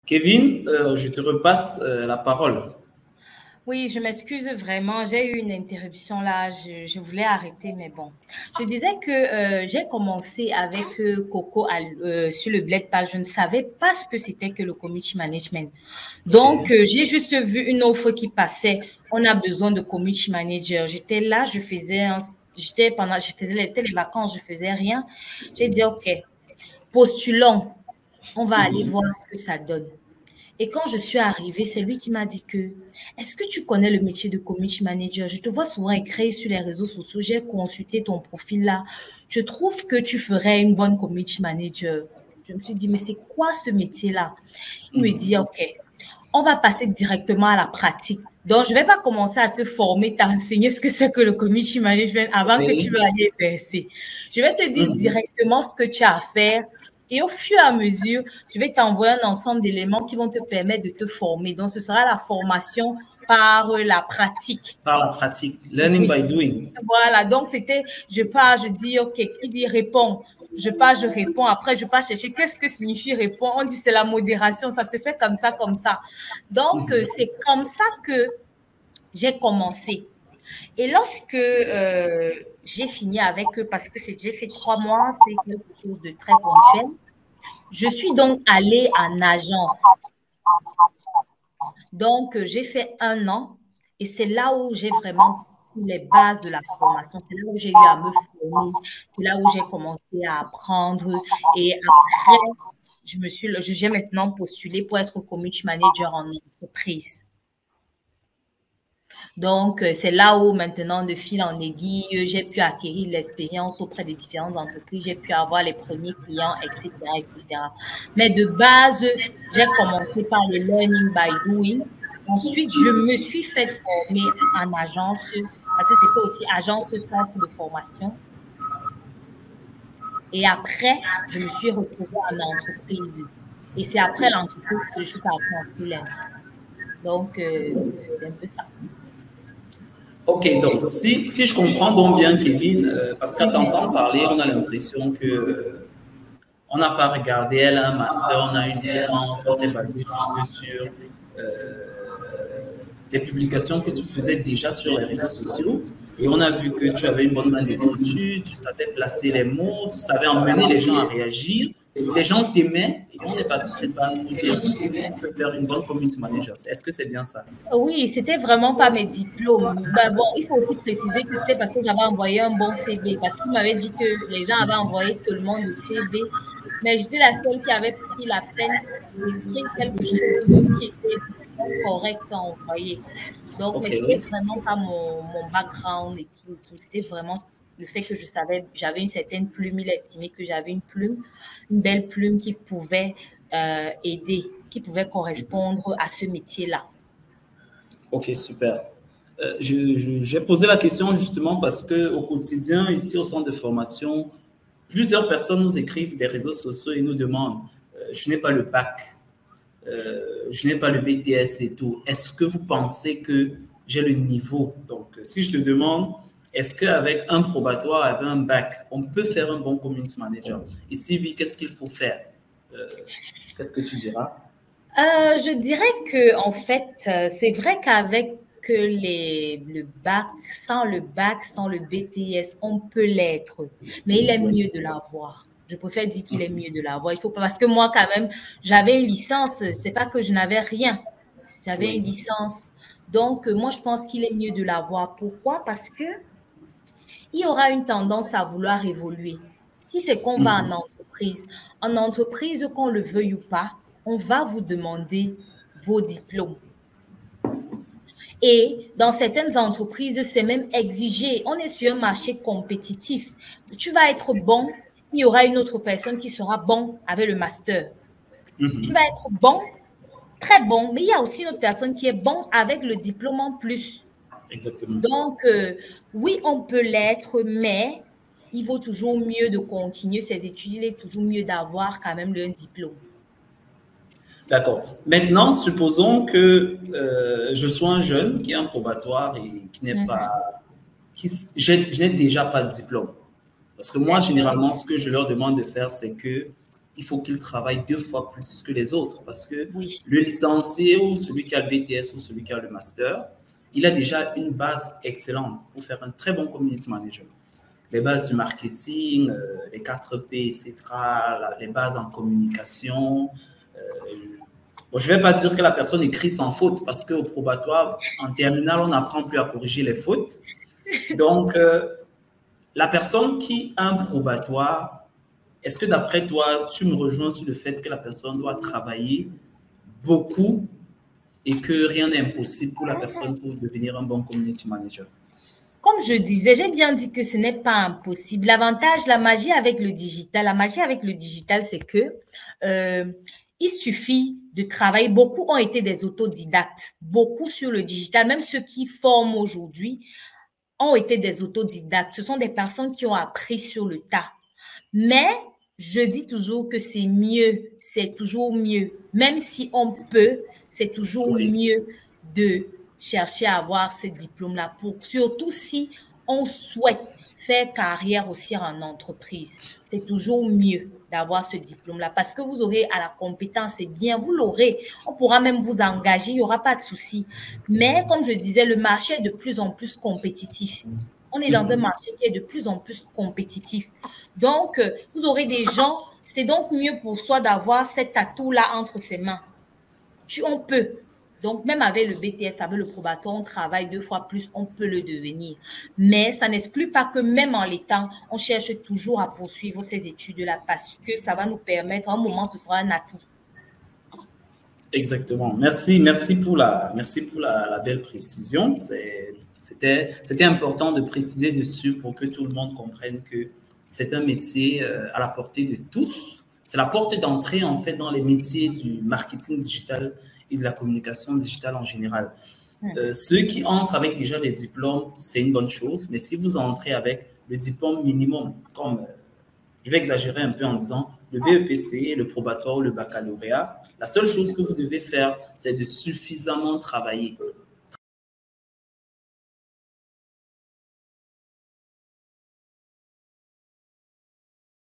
Kevin, je te repasse la parole. Oui, je m'excuse vraiment. J'ai eu une interruption là. Je voulais arrêter, mais bon. Je disais que j'ai commencé avec Coco sur le Bled Pal. Je ne savais pas ce que c'était que le community management. Donc, Ok. j'ai juste vu une offre qui passait. On a besoin de community manager. J'étais là, je faisais les vacances, je faisais rien. J'ai dit, OK, postulons. On va aller Mhm. voir ce que ça donne. Et quand je suis arrivée, c'est lui qui m'a dit que, est-ce que tu connais le métier de community manager? Je te vois souvent écrire sur les réseaux sociaux. J'ai consulté ton profil là. Je trouve que tu ferais une bonne community manager. Je me suis dit, mais c'est quoi ce métier-là? Il me dit, Mhm. OK, on va passer directement à la pratique. Donc, je ne vais pas commencer à te former, t'enseigner ce que c'est que le community management avant que tu Oui. vas y exercer. Je vais te dire Mhm. directement ce que tu as à faire et au fur et à mesure, je vais t'envoyer un ensemble d'éléments qui vont te permettre de te former. Donc, ce sera la formation par la pratique. Par la pratique. Learning Oui. by doing. Voilà, donc c'était, je pars, je dis, OK, il dit réponds. Je pars, je réponds. Après, je pars chercher qu'est-ce que signifie répondre. On dit c'est la modération, ça se fait comme ça, comme ça. Donc, Mhm. c'est comme ça que j'ai commencé. Et lorsque j'ai fini avec eux, parce que j'ai fait 3 mois, c'est quelque chose de très ponctuel, je suis donc allée en agence. Donc, j'ai fait 1 an et c'est là où j'ai vraiment pris les bases de la formation. C'est là où j'ai eu à me former. C'est là où j'ai commencé à apprendre. Et après, j'ai maintenant postulé pour être community manager en entreprise. Donc, c'est là où maintenant, de fil en aiguille, j'ai pu acquérir l'expérience auprès des différentes entreprises. J'ai pu avoir les premiers clients, etc., etc. Mais de base, j'ai commencé par le learning by doing. Ensuite, je me suis fait former en agence, parce que c'était aussi agence centre de formation. Et après, je me suis retrouvée en entreprise. Et c'est après l'entreprise que je suis partie en freelance. Donc, c'est un peu ça. Ok, donc si je comprends donc bien, Kevin, parce qu'à t'entendre Mhm. parler, on a l'impression que on n'a pas regardé, elle a un master, on a une licence, on s'est basé juste sur les publications que tu faisais déjà sur les réseaux sociaux. Et on a vu que tu avais une bonne main d'écriture, tu savais placer les mots, tu savais emmener les gens à réagir. Les gens t'aimaient et on est parti sur cette base pour dire tu peux faire une bonne community manager. Est-ce que c'est bien ça? Oui, c'était vraiment pas mes diplômes. Ben bon, il faut aussi préciser que c'était parce que j'avais envoyé un bon CV, parce qu'il m'avait dit que les gens avaient envoyé tout le monde le CV, mais j'étais la seule qui avait pris la peine d'écrire quelque chose qui était correct à envoyer. Donc, mais Ok. c'était vraiment pas mon background et tout, tout. C'était vraiment le fait que je savais, j'avais une certaine plume, il estimait que j'avais une plume, une belle plume qui pouvait aider, qui pouvait correspondre à ce métier-là. Ok, super. J'ai posé la question justement parce que au quotidien, ici au centre de formation, plusieurs personnes nous écrivent des réseaux sociaux et nous demandent je n'ai pas le bac, je n'ai pas le BTS et tout. Est-ce que vous pensez que j'ai le niveau? Donc, si je te demande, est-ce qu'avec un probatoire, avec un bac, on peut faire un bon community manager? Et si oui, qu'est-ce qu'il faut faire? Euh, Qu'est-ce que tu diras? Je dirais que en fait, c'est vrai qu'avec le bac, sans le BTS, on peut l'être, mais il est mieux de l'avoir. Je préfère dire qu'il est mieux de l'avoir. Il faut pas parce que moi quand même, j'avais une licence. C'est pas que je n'avais rien. J'avais une Oui. licence. Donc moi, je pense qu'il est mieux de l'avoir. Pourquoi? Parce que il y aura une tendance à vouloir évoluer. Si c'est qu'on va Mhm. en entreprise, qu'on le veuille ou pas, on va vous demander vos diplômes. Et dans certaines entreprises, c'est même exigé. On est sur un marché compétitif. Tu vas être bon, il y aura une autre personne qui sera bon avec le master. Tu Mhm. vas être bon, très bon, mais il y a aussi une autre personne qui est bon avec le diplôme en plus. Exactement. Donc, oui, on peut l'être, mais il vaut toujours mieux de continuer ses études. Il est toujours mieux d'avoir quand même un diplôme. D'accord. Maintenant, supposons que je sois un jeune qui est en probatoire et qui n'est pas, Mhm. je n'ai déjà pas de diplôme. Parce que moi, D'accord. généralement, ce que je leur demande de faire, c'est que il faut qu'il travaille 2 fois plus que les autres parce que Oui. le licencié ou celui qui a le BTS ou celui qui a le master, il a déjà une base excellente pour faire un très bon community manager. Les bases du marketing, les 4P, etc., les bases en communication. Bon, je ne vais pas dire que la personne écrit sans faute parce qu'au probatoire, en terminale, on n'apprend plus à corriger les fautes. Donc, la personne qui a un probatoire, est-ce que d'après toi, tu me rejoins sur le fait que la personne doit travailler beaucoup et que rien n'est impossible pour la personne pour devenir un bon community manager? Comme je disais, j'ai bien dit que ce n'est pas impossible. L'avantage, la magie avec le digital, c'est que il suffit de travailler. Beaucoup ont été des autodidactes, beaucoup sur le digital. Même ceux qui forment aujourd'hui ont été des autodidactes. Ce sont des personnes qui ont appris sur le tas. Mais je dis toujours que c'est mieux, c'est toujours mieux. Même si on peut, c'est toujours mieux de chercher à avoir ce diplôme-là, surtout si on souhaite faire carrière aussi en entreprise. C'est toujours mieux d'avoir ce diplôme-là parce que vous aurez à la compétence, c'est bien, vous l'aurez. On pourra même vous engager, il n'y aura pas de souci. Mais comme je disais, le marché est de plus en plus compétitif. On est dans un marché qui est de plus en plus compétitif. Donc, vous aurez des gens, c'est donc mieux pour soi d'avoir cet atout-là entre ses mains. On peut. Donc, même avec le BTS, avec le probatoire, on travaille 2 fois plus, on peut le devenir. Mais ça n'exclut pas que même en l'étant, on cherche toujours à poursuivre ces études-là parce que ça va nous permettre, à un moment, ce sera un atout. Exactement. Merci pour la belle précision. C'était important de préciser dessus pour que tout le monde comprenne que c'est un métier à la portée de tous. C'est la porte d'entrée, en fait, dans les métiers du marketing digital et de la communication digitale en général. Ceux qui entrent avec déjà des diplômes, c'est une bonne chose, mais si vous entrez avec le diplôme minimum, comme je vais exagérer un peu en disant le BEPC, le probatoire, le baccalauréat, la seule chose que vous devez faire, c'est de suffisamment travailler.